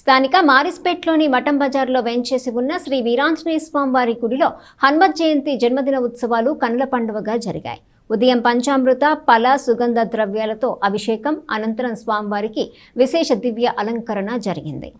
స్థానిక మారిస్పేట్లోని మఠం బజార్లో వేంచేసి ఉన్న శ్రీ వీరాంజనేయ స్వామి వారి గుడిలో హనుమత్ జయంతి జన్మదిన ఉత్సవాలు కనుల పండువగా జరిగాయి. ఉదయం పంచామృత ఫల సుగంధ ద్రవ్యాలతో అభిషేకం అనంతరం స్వామివారికి విశేష దివ్య అలంకరణ జరిగింది.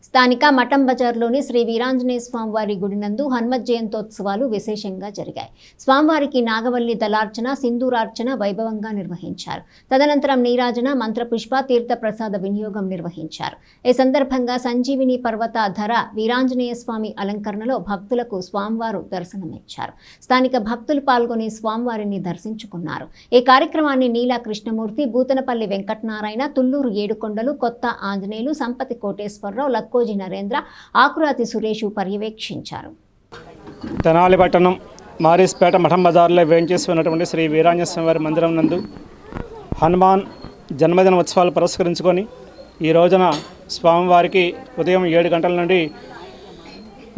స్థానిక మఠం బజార్లోని శ్రీ వీరాంజనేయ స్వామి వారి గుడి నందు హనుమత్ జయంతోత్సవాలు విశేషంగా జరిగాయి. స్వామివారికి నాగవల్లి దళార్చన, సింధూరార్చన వైభవంగా నిర్వహించారు. తదనంతరం నీరాజన, మంత్రపుష్ప, తీర్థ ప్రసాద వినియోగం నిర్వహించారు. ఈ సందర్భంగా సంజీవిని పర్వతాధర వీరాంజనేయ స్వామి అలంకరణలో భక్తులకు స్వామివారు దర్శనమిచ్చారు. స్థానిక భక్తులు పాల్గొని స్వామివారిని దర్శించుకున్నారు. ఈ కార్యక్రమాన్ని నీలా కృష్ణమూర్తి, బూతనపల్లి వెంకటనారాయణ, తుళ్లూరు ఏడుకొండలు, కొత్త ఆంజనేయులు, సంపతి కోటేశ్వరరావు, లక్కోజి నరేంద్ర, ఆకురాతి సురేష్ పర్యవేక్షించారు. తెనాలి పట్టణం మారిస్పేట మఠం బజార్లో వేంచేసి ఉన్నటువంటి శ్రీ వీరాంజనేయ స్వామి వారి మందిరం నందు హనుమాన్ జన్మదిన ఉత్సవాలు పురస్కరించుకొని ఈ రోజున స్వామివారికి ఉదయం 7 గంటల నుండి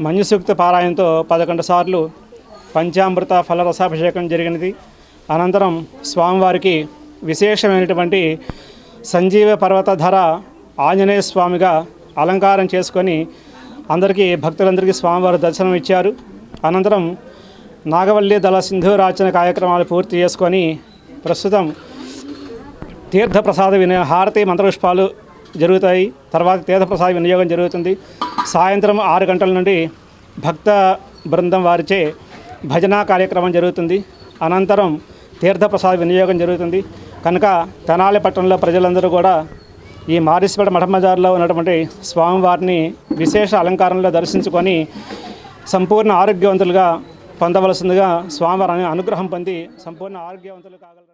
మంజుసూక్త పారాయణంతో 11 సార్లు పంచామృత ఫల రసాభిషేకం జరిగినది. అనంతరం స్వామివారికి విశేషమైనటువంటి సంజీవ పర్వతధర ఆంజనేయ స్వామిగా అలంకారం చేసుకొని భక్తులందరికీ స్వామివారి దర్శనం ఇచ్చారు. అనంతరం నాగవల్లి దళ సింధూరార్చన కార్యక్రమాలు పూర్తి చేసుకొని ప్రస్తుతం తీర్థప్రసాద హారతి మంత్రపుష్పాలు జరుగుతాయి. తర్వాత తీర్థప్రసాద వినియోగం జరుగుతుంది. సాయంత్రం 6 గంటల నుండి భక్త బృందం వారిచే భజన కార్యక్రమం జరుగుతుంది. అనంతరం తీర్థప్రసాద వినియోగం జరుగుతుంది. కనుక తెనాలి పట్టణంలో ప్రజలందరూ కూడా ఈ మారిస్పేట మఠం బజార్లో ఉన్నటువంటి స్వామివారిని విశేష అలంకారంలో దర్శించుకొని సంపూర్ణ ఆరోగ్యవంతులుగా పొందవలసిందిగా స్వామివారి అనుగ్రహం పొంది సంపూర్ణ ఆరోగ్యవంతులు కాగలరు.